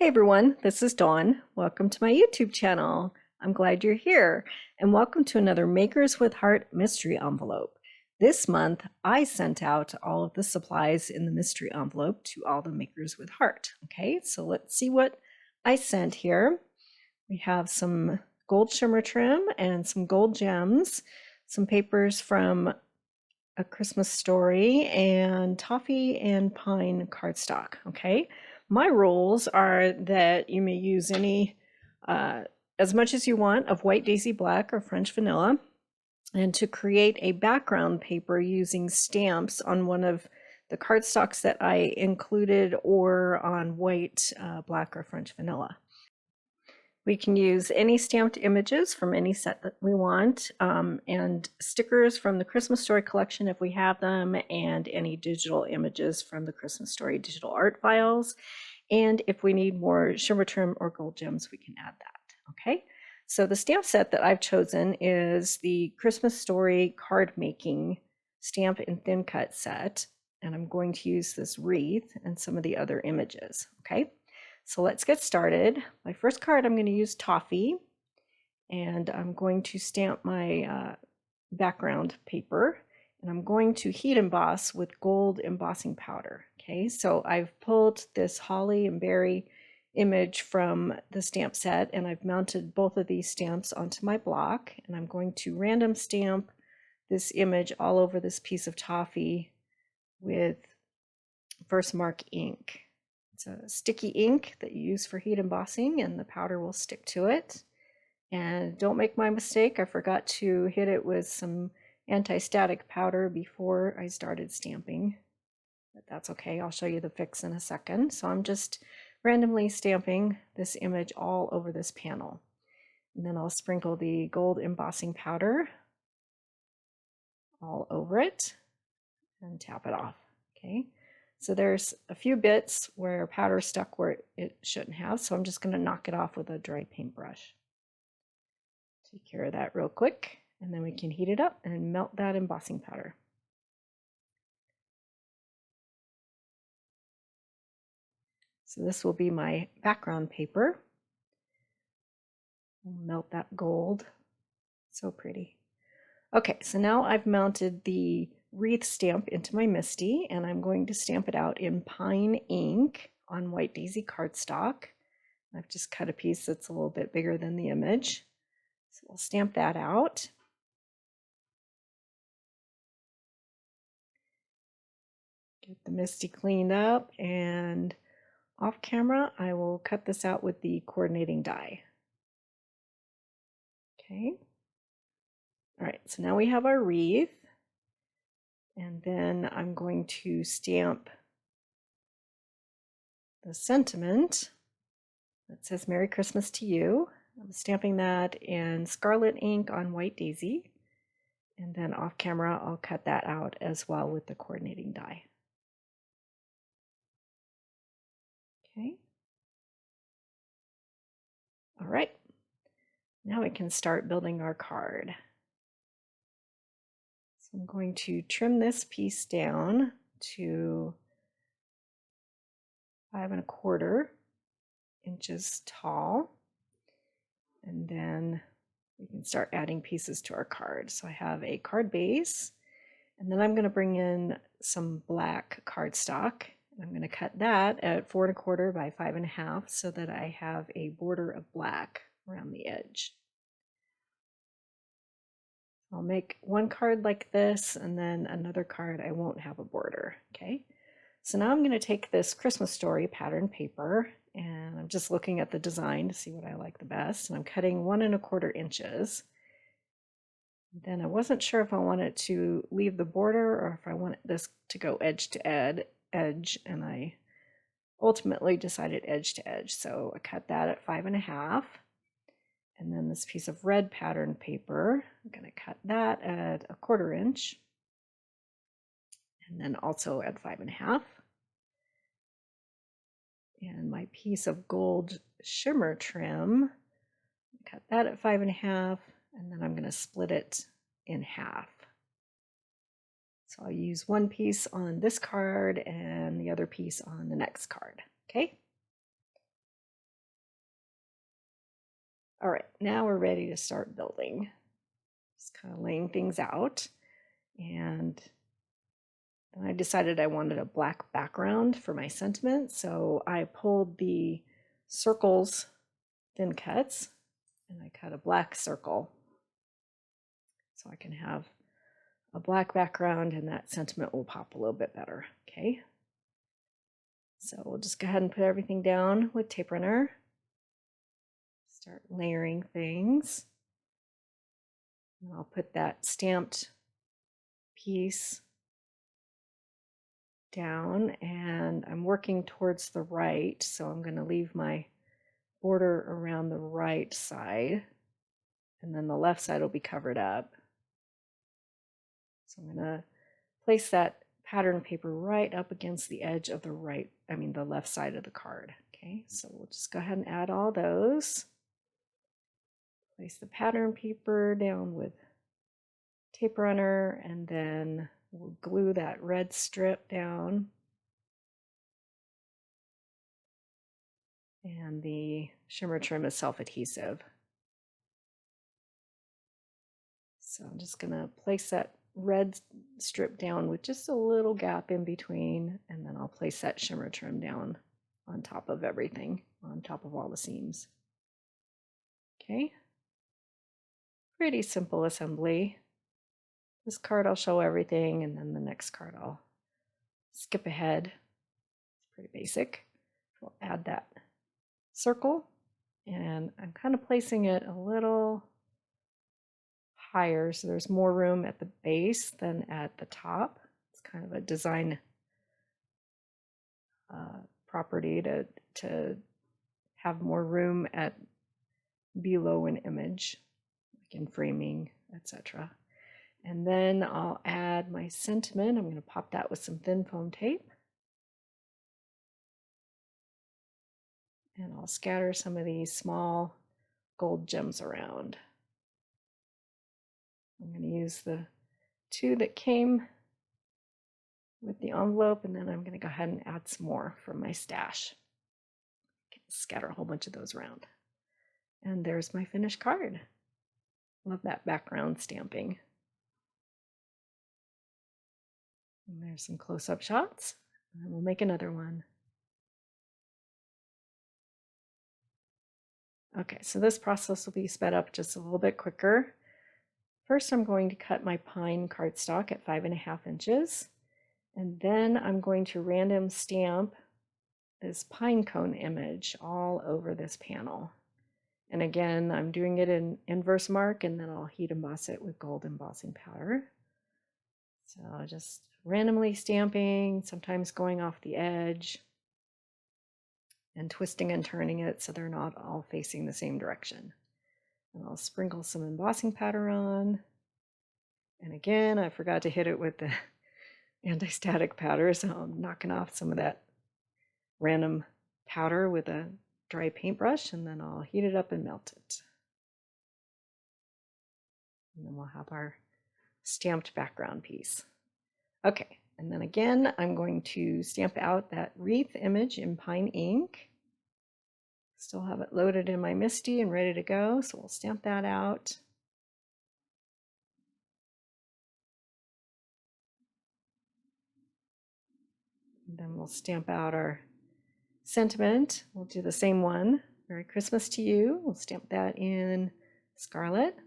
Hey everyone, this is Dawn. Welcome to my YouTube channel. I'm glad you're here, and welcome to another Makers with Heart mystery envelope. This month, I sent out all of the supplies in the mystery envelope to all the Makers with Heart. Okay, so let's see what I sent here. We have some gold shimmer trim and some gold gems, some papers from A Christmas Story, and toffee and pine cardstock. Okay, my rules are that you may use any as much as you want of white daisy black or French vanilla, and to create a background paper using stamps on one of the cardstocks that I included or on white, black, or French vanilla. We can use any stamped images from any set that we want, and stickers from the Christmas Story collection if we have them, and any digital images from the Christmas Story digital art files. And if we need more shimmer trim or gold gems, we can add that. Okay, so the stamp set that I've chosen is the Christmas Story card making stamp and thin cut set, and I'm going to use this wreath and some of the other images. Okay, so let's get started. My first card, I'm going to use toffee, and I'm going to stamp my background paper, and I'm going to heat emboss with gold embossing powder. Okay, so I've pulled this holly and berry image from the stamp set, and I've mounted both of these stamps onto my block, and I'm going to random stamp this image all over this piece of toffee with Versamark ink. It's a sticky ink that you use for heat embossing, and the powder will stick to it. And don't make my mistake, I forgot to hit it with some anti-static powder before I started stamping, but that's okay. I'll show you the fix in a second. So I'm just randomly stamping this image all over this panel, and then I'll sprinkle the gold embossing powder all over it and tap it off. Okay, so there's a few bits where powder stuck where it shouldn't have, so I'm just going to knock it off with a dry paintbrush. Take care of that real quick, and then we can heat it up and melt that embossing powder. So this will be my background paper. I'll melt that gold. So pretty. Okay, so now I've mounted the wreath stamp into my MISTI, and I'm going to stamp it out in pine ink on white daisy cardstock. I've just cut a piece that's a little bit bigger than the image. So we'll stamp that out. Get the MISTI cleaned up, and off camera, I will cut this out with the coordinating die. Okay. All right, so now we have our wreath, and then I'm going to stamp the sentiment that says Merry Christmas to you. I'm stamping that in scarlet ink on white daisy, and then off camera I'll cut that out as well with the coordinating die. Okay. All right, now we can start building our card. So I'm going to trim this piece down to 5 1/4 inches tall, and then we can start adding pieces to our card. So I have a card base, and then I'm going to bring in some black cardstock. I'm going to cut that at 4 1/4 by 5 1/2 so that I have a border of black around the edge. I'll make one card like this, and then another card I won't have a border. Okay, so now I'm going to take this Christmas Story pattern paper, and I'm just looking at the design to see what I like the best, and I'm cutting 1 1/4 inches. Then I wasn't sure if I wanted to leave the border or if I wanted this to go edge to edge, and I ultimately decided edge to edge. So I cut that at 5 1/2. And then this piece of red pattern paper, I'm going to cut that at 1/4 inch. And then also at 5 1/2. And my piece of gold shimmer trim, cut that at 5 1/2, and then I'm going to split it in half. So I'll use one piece on this card and the other piece on the next card. Okay. All right, now we're ready to start building. Just kind of laying things out. And then I decided I wanted a black background for my sentiment. So I pulled the circles thin cuts and I cut a black circle. So I can have a black background and that sentiment will pop a little bit better. Okay. So we'll just go ahead and put everything down with tape runner. Start layering things. And I'll put that stamped piece down and I'm working towards the right, so I'm going to leave my border around the right side and then the left side will be covered up. So I'm going to place that pattern paper right up against the edge of the the left side of the card. Okay, so we'll just go ahead and add all those. Place the pattern paper down with tape runner and then we'll glue that red strip down. And the shimmer trim is self-adhesive. So I'm just going to place that red strip down with just a little gap in between, and then I'll place that shimmer trim down on top of everything, on top of all the seams. Okay. Pretty simple assembly. This card I'll show everything, and then the next card I'll skip ahead. It's pretty basic. We'll add that circle, and I'm kind of placing it a little higher so there's more room at the base than at the top. It's kind of a design property to have more room at below an image, like in framing, etc. And then I'll add my sentiment. I'm going to pop that with some thin foam tape. And I'll scatter some of these small gold gems around. I'm going to use the two that came with the envelope, and then I'm going to go ahead and add some more from my stash. Scatter a whole bunch of those around. And there's my finished card. Love that background stamping. And there's some close-up shots, and we'll make another one. Okay, so this process will be sped up just a little bit quicker. First, I'm going to cut my pine cardstock at 5.5 inches, and then I'm going to random stamp this pine cone image all over this panel. And again, I'm doing it in inverse mark, and then I'll heat emboss it with gold embossing powder. So just randomly stamping, sometimes going off the edge, and twisting and turning it so they're not all facing the same direction. And I'll sprinkle some embossing powder on. And again, I forgot to hit it with the anti-static powder, so I'm knocking off some of that random powder with a dry paintbrush, and then I'll heat it up and melt it. And then we'll have our stamped background piece. Okay, and then again, I'm going to stamp out that wreath image in pine ink. Still have it loaded in my MISTI and ready to go, so we'll stamp that out. And then we'll stamp out our sentiment. We'll do the same one. Merry Christmas to you. We'll stamp that in scarlet.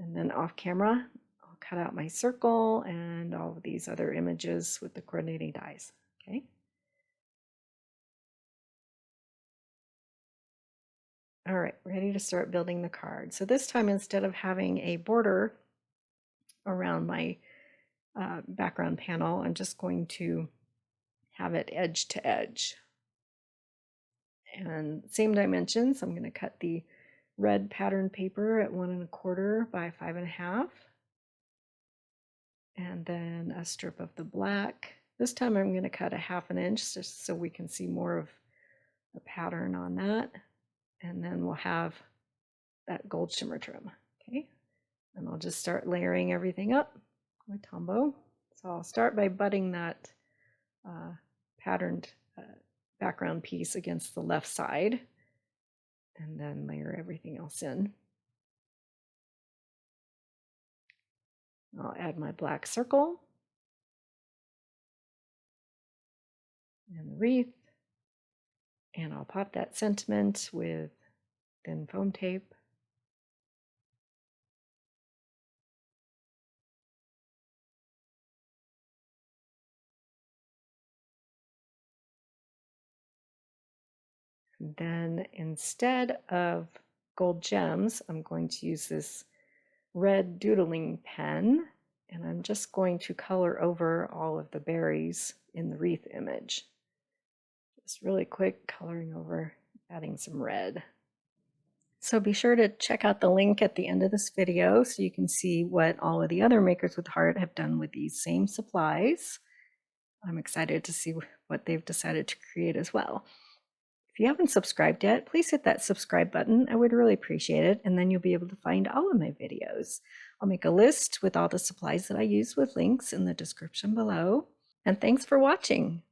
And then off camera, I'll cut out my circle and all of these other images with the coordinating dies. Okay. All right, ready to start building the card. So this time, instead of having a border around my background panel, I'm just going to have it edge to edge. And same dimensions, I'm going to cut the red pattern paper at 1 1/4 by 5.5. And then a strip of the black. This time I'm going to cut a 1/2 inch just so we can see more of the pattern on that. And then we'll have that gold shimmer trim. Okay, and I'll just start layering everything up with Tombow. So I'll start by butting that patterned background piece against the left side. and then layer everything else in. I'll add my black circle and the wreath, and I'll pop that sentiment with thin foam tape. And then instead of gold gems, I'm going to use this red doodling pen, and I'm just going to color over all of the berries in the wreath image. Just really quick coloring over, adding some red. So be sure to check out the link at the end of this video so you can see what all of the other Makers with Heart have done with these same supplies. I'm excited to see what they've decided to create as well. If you haven't subscribed yet, please hit that subscribe button. I would really appreciate it, and then you'll be able to find all of my videos. I'll make a list with all the supplies that I use with links in the description below. And thanks for watching.